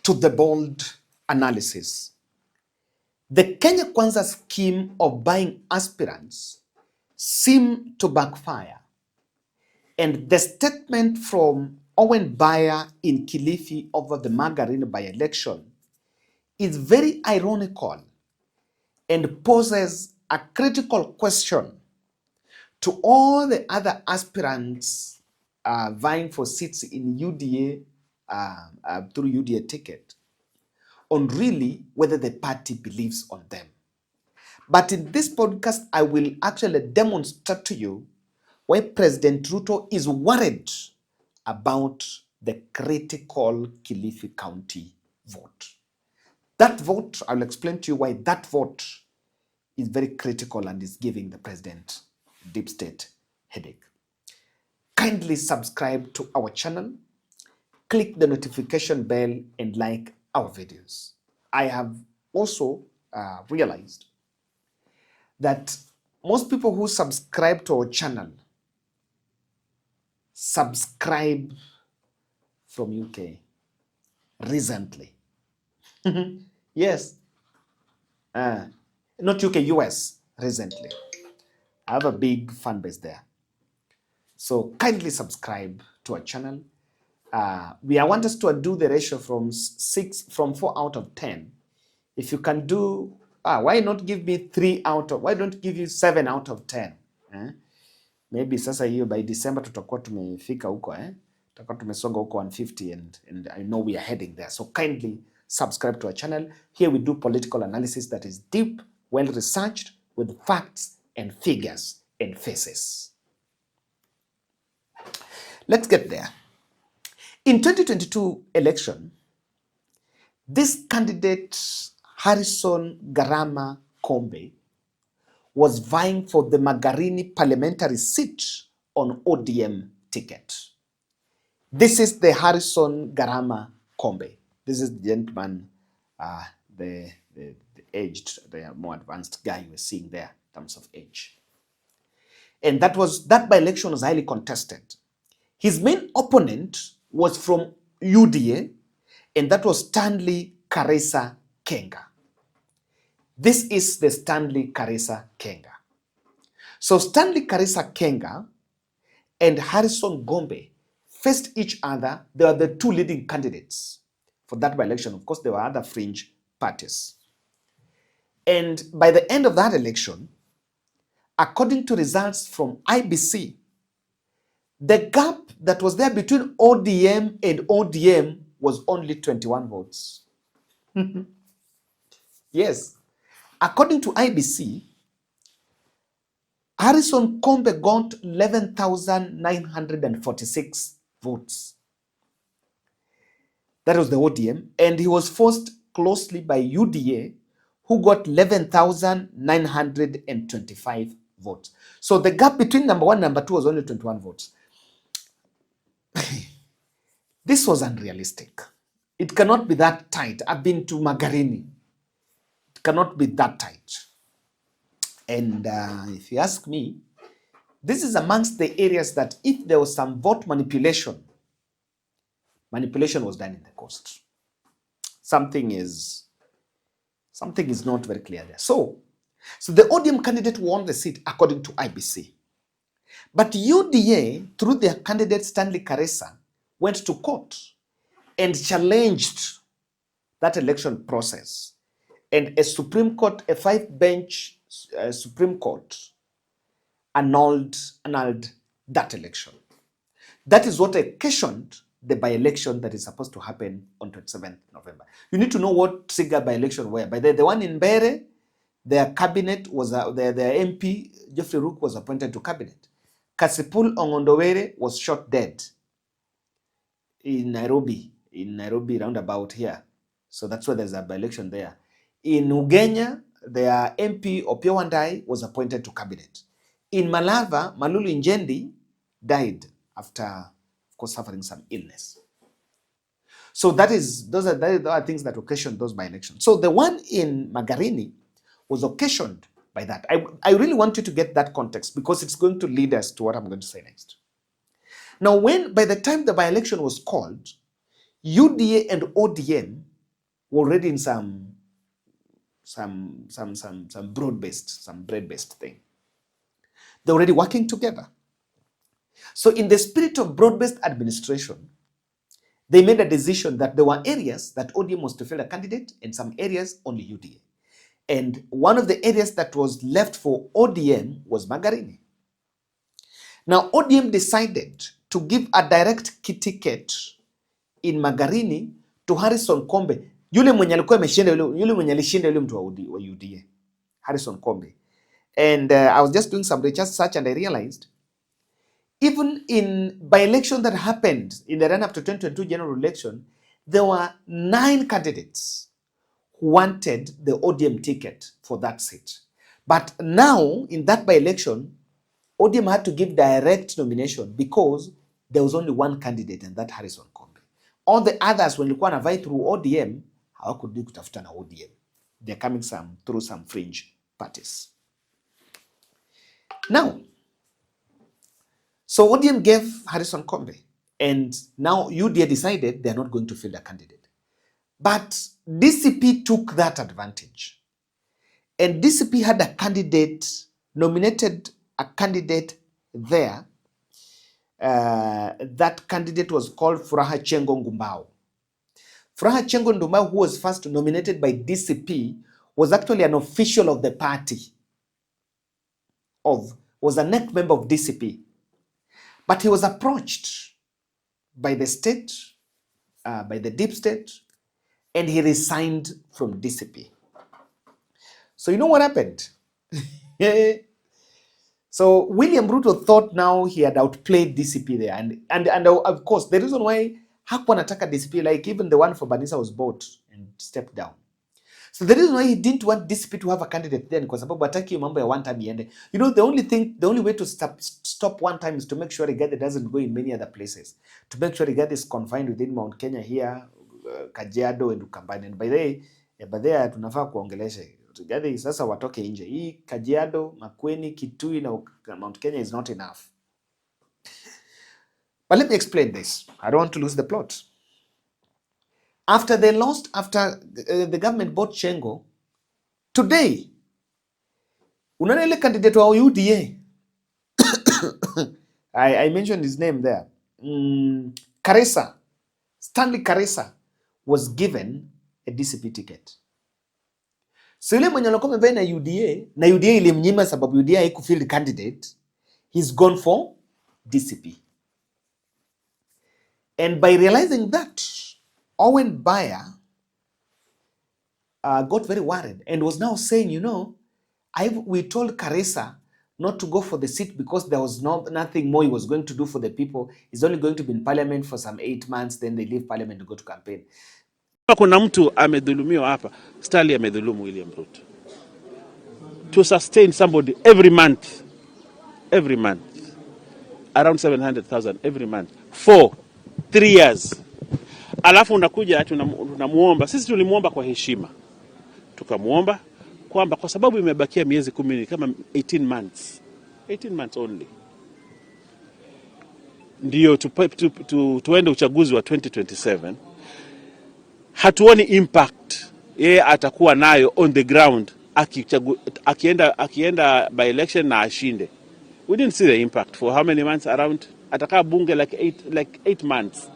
to the bold analysis. The Kenya Kwanza scheme of buying aspirants seemed to backfire, and the statement from Owen Bayer in Kilifi over the Magarini by-election is very ironical and poses a critical question to all the other aspirants vying for seats in UDA through UDA ticket on really whether the party believes on them. But in this podcast, I will actually demonstrate to you why President Ruto is worried about the critical Kilifi County vote. That vote, I'll explain to you why that vote is very critical and is giving the president deep state headache. Kindly subscribe to our channel, click the notification bell, and like our videos. I have also realized that most people who subscribe to our channel subscribe from UK recently. Yes, not UK, US recently. I have a big fan base there. So kindly subscribe to our channel. I want us to do the ratio from 4 out of 10. If you can do, why not give me 3 out of, why don't give you 7 out of 10? Maybe sasa hiyo by December tutakuwa tumefika huko, tutakuwa tumesonga huko 150 and I know we are heading there. So kindly subscribe to our channel. Here we do political analysis that is deep, well researched, with facts and figures and faces. Let's get there. In 2022 election, this candidate, Harrison Garama Kombe, was vying for the Magarini parliamentary seat on ODM ticket. This is the Harrison Garama Kombe. This is the gentleman, the aged, the more advanced guy you were seeing there in terms of age. And that by-election was highly contested. His main opponent was from UDA, and that was Stanley Karisa Kenga. This is the Stanley Karisa Kenga. So Stanley Karisa Kenga and Harrison Gombe faced each other. They were the two leading candidates for that by-election. Of course, there were other fringe parties. And by the end of that election, according to results from IBC, the gap that was there between ODM and ODM was only 21 votes. Yes. According to IBC, Harrison Kombe got 11,946 votes. That was the ODM, and he was forced closely by UDA, who got 11,925 votes. So the gap between number one and number two was only 21 votes. This was unrealistic. It cannot be that tight. I've been to Magarini. It cannot be that tight. And if you ask me, this is amongst the areas that if there was some vote manipulation was done in the coast. Something is not very clear there. So the ODM candidate won the seat according to IBC. But UDA, through their candidate Stanley Karisa, went to court and challenged that election process. And a Supreme Court, a 5-bench Supreme Court, annulled that election. That is what occasioned the by-election that is supposed to happen on 27th November. You need to know what triggered by-election were. By the one in Bere, their cabinet was, their MP, Jeffrey Rook, was appointed to cabinet. Kasipul Ongondowere was shot dead in Nairobi roundabout here. So that's why there's a by-election there. In Ugenya, their MP Opiyo Wandayi was appointed to cabinet. In Malava, Malulu Njendi died after, of course, suffering some illness. So those are things that occasioned those by-elections. So the one in Magarini was occasioned by that. I really want you to get that context because it's going to lead us to what I'm going to say next. Now, by the time the by-election was called, UDA and ODM were already in some bread-based thing. They're already working together. So in the spirit of broad-based administration, they made a decision that there were areas that ODM was to field a candidate and some areas only UDA. And one of the areas that was left for ODM was Magarini. Now, ODM decided to give a direct ticket in Magarini to Harrison Kombe, yule mwenye alikuwa ameshinda, yule mwenye alishinda yule mtu wa UDA, Harrison Kombe. And I was just doing some research and I realized even in by-election that happened in the run-up to 2022 general election, there were 9 candidates who wanted the ODM ticket for that seat. But now, in that by-election, ODM had to give direct nomination because there was only one candidate, and that Harrison Kombe. All the others, when walikuwa wanavai through ODM, hawakudi kutafuta na ODM. They're coming through some fringe parties. Now, so ODM gave Harrison Kombe, and now UDA decided they're not going to field a candidate. But DCP took that advantage. And DCP had a candidate, nominated a candidate there. That candidate was called Furaha Chengo Ngumbao. Furaha Chengo Ngumbao, who was first nominated by DCP, was actually an official of the party, was a NEC member of DCP. But he was approached by the state, by the deep state, and he resigned from DCP. So you know what happened? So William Ruto thought now he had outplayed DCP there. And of course, the reason why hakuwa anataka DCP, like even the one for Banisa was bought and stepped down. So the reason why he didn't want DCP to have a candidate then, because sababu hataki mambo ya one time iende. You know, the only way to stop one time is to make sure Rigathi doesn't go in many other places. To make sure Rigathi is confined within Mount Kenya here, Kajiado and Ukambani. And by the way, tunafaa kuongeleshe Rigathi sasa watoke nje. Hii Kajiado, Makueni, Kitui na Mount Kenya is not enough. But let me explain this. I don't want to lose the plot. After they lost, after the government bought Chengo, today, unaona ile candidate wa UDA, I mentioned his name there, Karisa, Stanley Karisa, was given a DCP ticket. So yule mwenye alikuwa amevaa na UDA ilimnyima sababu UDA haikufield candidate, he's gone for DCP. And by realizing that, Owen Bayer got very worried and was now saying, you know, we told Karisa not to go for the seat because there was nothing more he was going to do for the people. He's only going to be in parliament for some 8 months, then they leave parliament to go to campaign. Kuna mtu amedhulumiwa hapa, Stanley amedhulumu William Ruto. To sustain somebody every month, around 700,000 every month, for 3 years. Alafu unakuja tunamuomba, sisi tulimuomba kwa heshima. Tukamuomba kwamba kwa sababu imebakia miezi 10 kama 18 months only. Ndio tuende uchaguzi wa 2027. Hatuoni impact yeye atakuwa nayo on the ground akienda by election na ashinde. We didn't see the impact for how many months around, atakaa bunge like 8 months.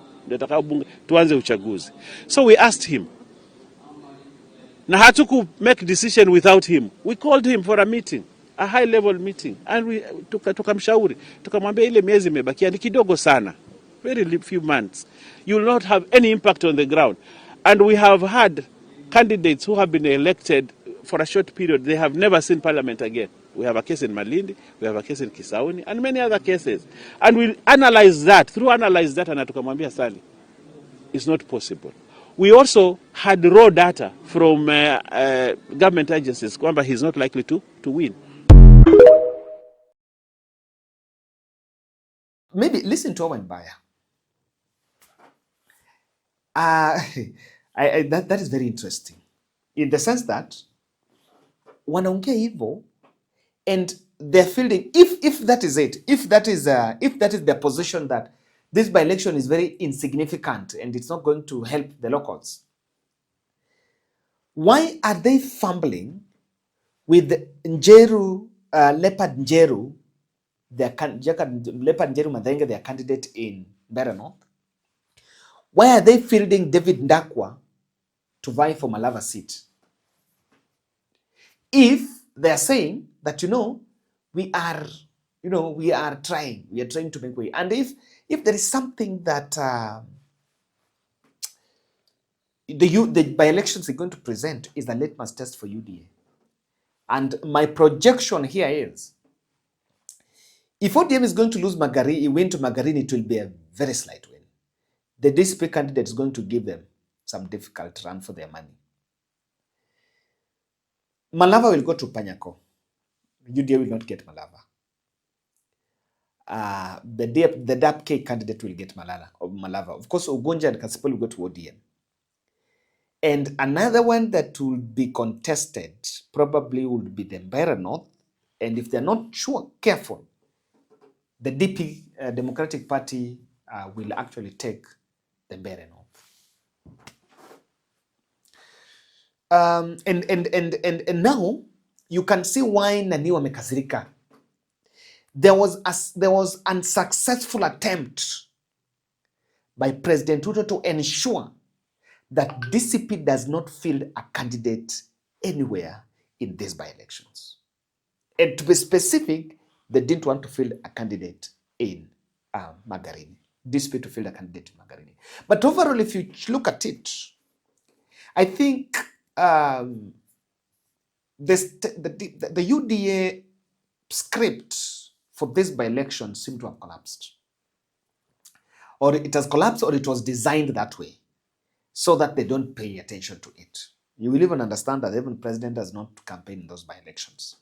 Tuanze uchaguzi. So we asked him. Na hatuku make decision without him. We called him for a meeting, a high level meeting, and we tukamshauri, tukamwambia ile miezi imebakia ni kidogo sana. Very few months. You will not have any impact on the ground. And we have had candidates who have been elected for a short period. They have never seen parliament again. We have a case in Malindi, we have a case in Kisauni, and many other cases. And we analyze that, and tukamwambia Sally, it's not possible. We also had raw data from government agencies kwamba he's not likely to win. Maybe listen to Owen Bayer. That is very interesting in the sense that wanaongea hivyo and they're fielding, if that is it, if that is the position that this by-election is very insignificant and it's not going to help the locals, Why are they fumbling with Njeru, Leopard Njeru, Leopard Njeru Mathenge, their candidate in Mbeere North? Why are they fielding David Ndakwa to vie for Malava seat? If they are saying that, we are trying to make way. And if there is something that the by-elections are going to present is a litmus test for UDA. And my projection here is, if ODM is going to lose Magarini, win to Magarini, it will be a very slight win. The DCP candidate is going to give them some difficult run for their money. Malava will go to Panyako. UDA will not get Malava. The DAP-K candidate will get Malava. Of course, Ugonja and Kasipul will go to ODM. And another one that will be contested probably would be the Mbeere North. And if they're not careful, the DP, Democratic Party, will actually take the Mbeere North. And now you can see why Nani wamekasirika. There was unsuccessful attempt by President Ruto to ensure that DCP does not field a candidate anywhere in these by-elections. And to be specific, they didn't want to field a candidate in Magarini. DCP to field a candidate in Magarini. But overall, if you look at it, I think the UDA script for this by-election seemed to have collapsed. Or it has collapsed, or it was designed that way, so that they don't pay attention to it. You will even understand that even the president does not campaign in those by-elections.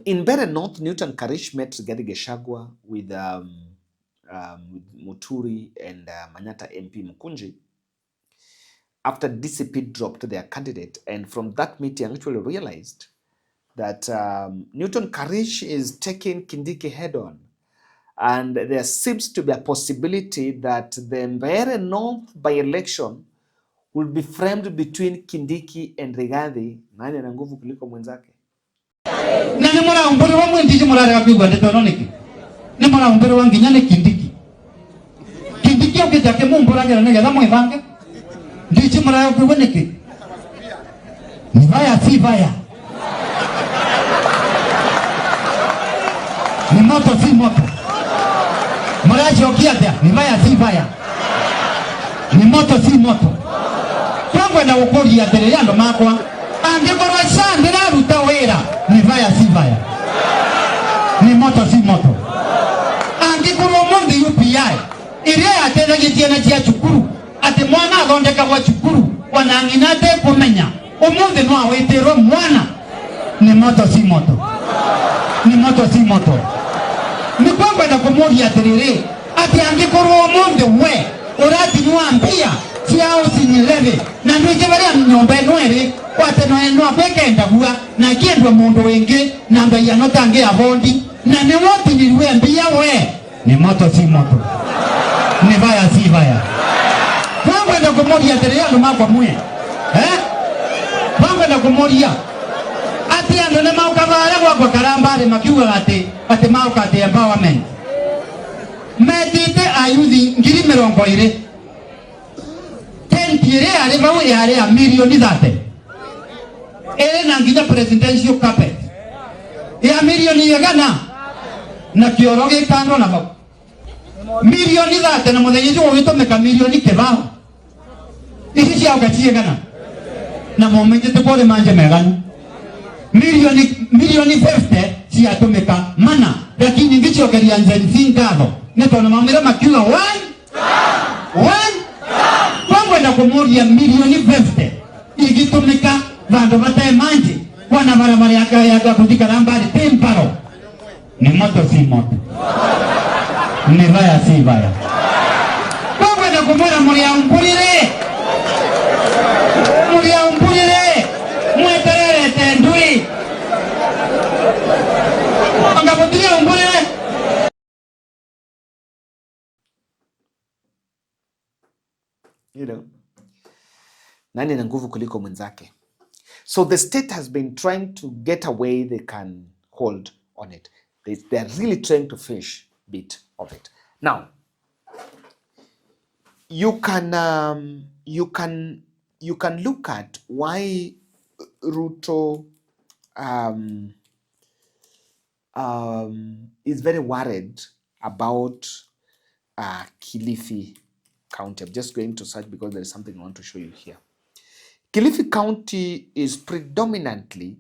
In Mbeere North, Newton Karish met Rigathi Gachagua with Muturi and Manyata MP Mkunji after DCP dropped their candidate. And from that meeting, I actually realized that Newton Karish is taking Kingi head-on. And there seems to be a possibility that the Mbeere North by-election will be framed between Kingi and Rigathi. Nani ana nguvu kuliko mwenzake? Nani mwana umbere wa mwendiji mwana yapigwa ndetononiki. Ni mwana umbere wa nginyane Kingi. Kingi okitake mumbora ngera nega mwevanga. Ndichi mwana yapigwa niki. Ni vaya si vaya. Ni moto si moto. Maraji okiatia, ni vaya si vaya. Ni moto si moto. Kwangu na ukori ya tereyando makwa. Ande kwa shande na Ruto wera. Ni vaya si vaya. Ni moto si moto. Ande kwa mundi UPI. Ile atenda gitiana tia chukuru. Ate mwana agonde kwa chukuru. Wananginate kumenya. Umundi no awetero mwana. Ni moto si moto. Ni moto si moto. Ni kwamba na kumuri ya terere ati angikoro monde we orati nuambia siao sinyeleve na ndio jabara nyombe noere wate no bekenda huwa na kiendwa mondo wenge na ndaya notange abondi na ne wote niliwe mbia we ni moto si moto ni vaya si vaya kwamba na kumuri ya terere ndo makwa mwe kwamba na kumuri ya ati ando ne maukavara kwa karambare makiwa ate maukate empowerment medite ayuthi ngiri mirongo ire tentire ale bawe yale ya milioni zate na nginya presidential carpet ya milioni yagana na kioroge kando na bau milioni zate na muthenyezi wito meka milioni kebao isi cia ukatie gana na momenje te pole manje megani milioni 50 ciatumika mana lakini ngichokeria nzenzi ngado netona mamira makiwa kwangwenda kumuria milioni 50 igitumika vandu vatae manje wana barabara yaka kutika nambari temparo ni moto si moto ni vaya si vaya kwangwenda kumura muria umpurire mweterere tendui angaputiria umpurire. Nani na nguvu kuliko mwenzake? So the state has been trying to get a way they can hold on it. They are really trying to fish bit of it. Now, you can look at why Ruto is very worried about KILIFI County. I'm just going to search because there is something I want to show you here. KILIFI County is predominantly,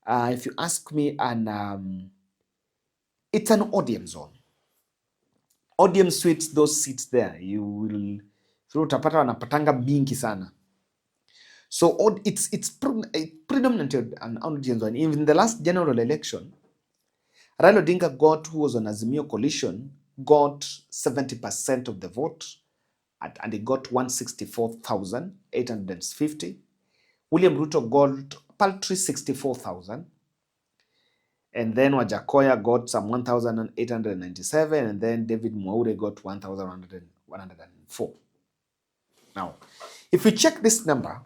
if you ask me, it's an ODM zone. ODM suits those seats there. You will utapata wanapatanga mingi sana. So it's predominantly an ODM zone. Even in the last general election, Raila Odinga who was on Azimio coalition, got 70% of the vote, and he got 164,850. William Ruto got paltry 64,000. And then Wajakoya got some 1,897, and then David Mwaure got 1,104. Now, if we check this number,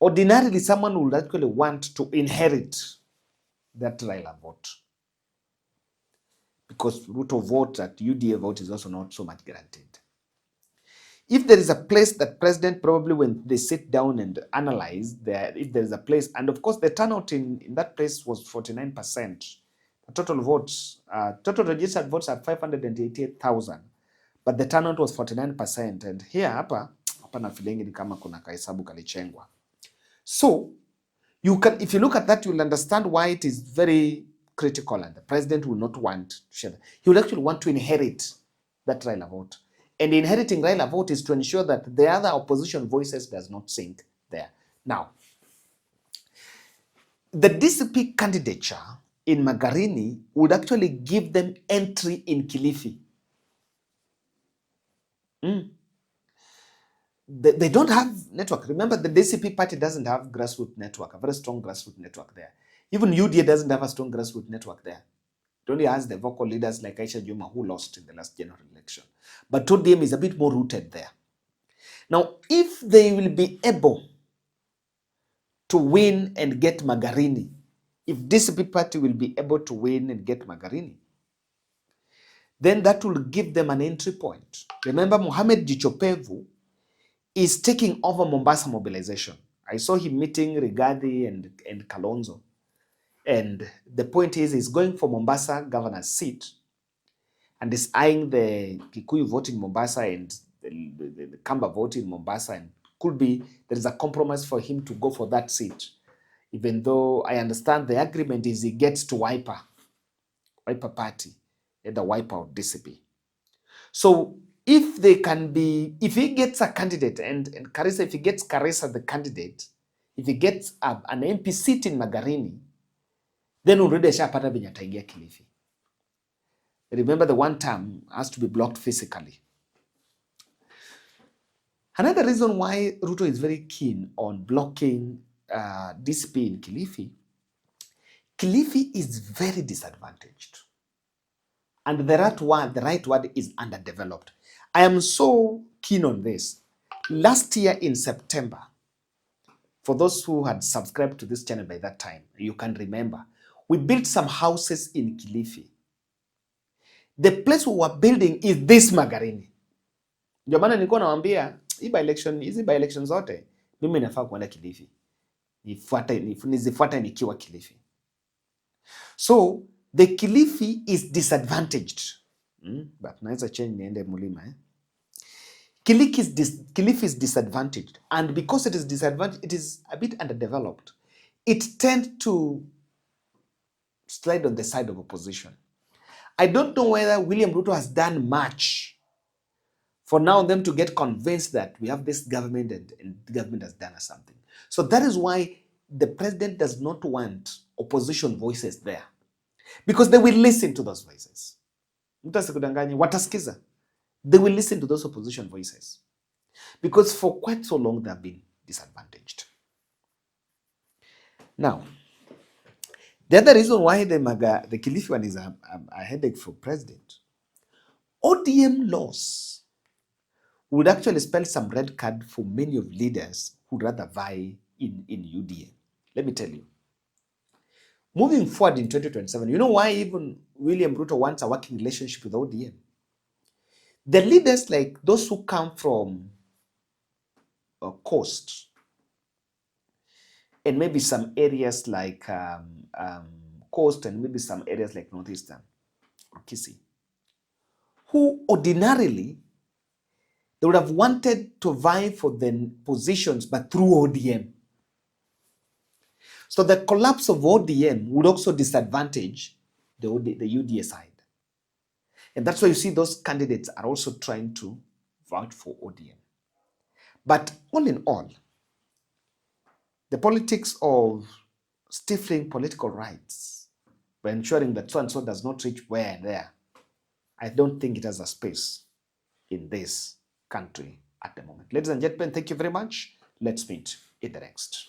ordinarily someone would actually want to inherit that Raila vote, because Ruto vote at UDA vote is also not so much guaranteed. If there is a place that president probably, when they sit down and analyze, if there is a place, and of course the turnout in that place was 49%. The total votes, total registered votes are 588,000, but the turnout was 49%. And here hapa na feeling ni kama kuna kahesabu kalichengwa. So you can, if you look at that, you will understand why it is very critical, and the president will not want to share that. He will actually want to inherit that Raila vote. And inheriting Raila vote is to ensure that the other opposition voices does not sink there. Now, the DCP candidature in Magarini would actually give them entry in KILIFI. They don't have network. Remember, the DCP party doesn't have grassroots network, a very strong grassroots network there. Even UDA doesn't have a strong grassroots network there. It only has the vocal leaders like Aisha Juma, who lost in the last general election. But ODM is a bit more rooted there. Now, if they will be able to win and get Magarini, if DCP party will be able to win and get Magarini, then that will give them an entry point. Remember, Mohamed Jichopevu is taking over Mombasa mobilization. I saw him meeting Rigathi and Kalonzo. And the point is, he's going for Mombasa governor's seat and is eyeing the Kikuyu vote in Mombasa and the Kamba vote in Mombasa, and could be there is a compromise for him to go for that seat. Even though I understand the agreement is he gets to Wiper party, the Wiper or DCP. So if they can be, if he gets a candidate and Karisa, if he gets Karisa the candidate, if he gets an MP seat in Magarini, then already ashapata venye ataingia KILIFI. Remember, the one term has to be blocked physically. Another reason why Ruto is very keen on blocking DCP in KILIFI, KILIFI is very disadvantaged. And the right word is underdeveloped. I am so keen on this. Last year in September, for those who had subscribed to this channel by that time, you can remember, we built some houses in KILIFI. The place we were building is this Magarini. Ndio maana nilikuwa nawaambia hizi by election zote mimi nafaa kwenda KILIFI. Nizifuate nikiwa KILIFI. So the KILIFI is disadvantaged. But naweza change niende Mulima. KILIFI is disadvantaged, and because it is disadvantaged, it is a bit underdeveloped. It tends to slide on the side of opposition. I don't know whether William Ruto has done much for now them to get convinced that we have this government and the government has done something. So that is why the president does not want opposition voices there, because they will listen to those voices. Watasikiza. They will listen to those opposition voices, because for quite so long they have been disadvantaged. Now, the other reason why the KILIFI one is a headache for president, ODM loss would actually spell some red card for many of leaders who'd rather vie in UDA. Let me tell you. Moving forward in 2027, you know why even William Ruto wants a working relationship with ODM? The leaders like those who come from coast and maybe some areas like coast and maybe some areas like northeastern or Kisii, who ordinarily they would have wanted to vie for the positions but through ODM. So the collapse of ODM would also disadvantage the UDA side. And that's why you see those candidates are also trying to vote for ODM. But all in all, the politics of stifling political rights by ensuring that so and so does not reach where and there, I don't think it has a space in this country at the moment. Ladies and gentlemen, thank you very much. Let's meet in the next.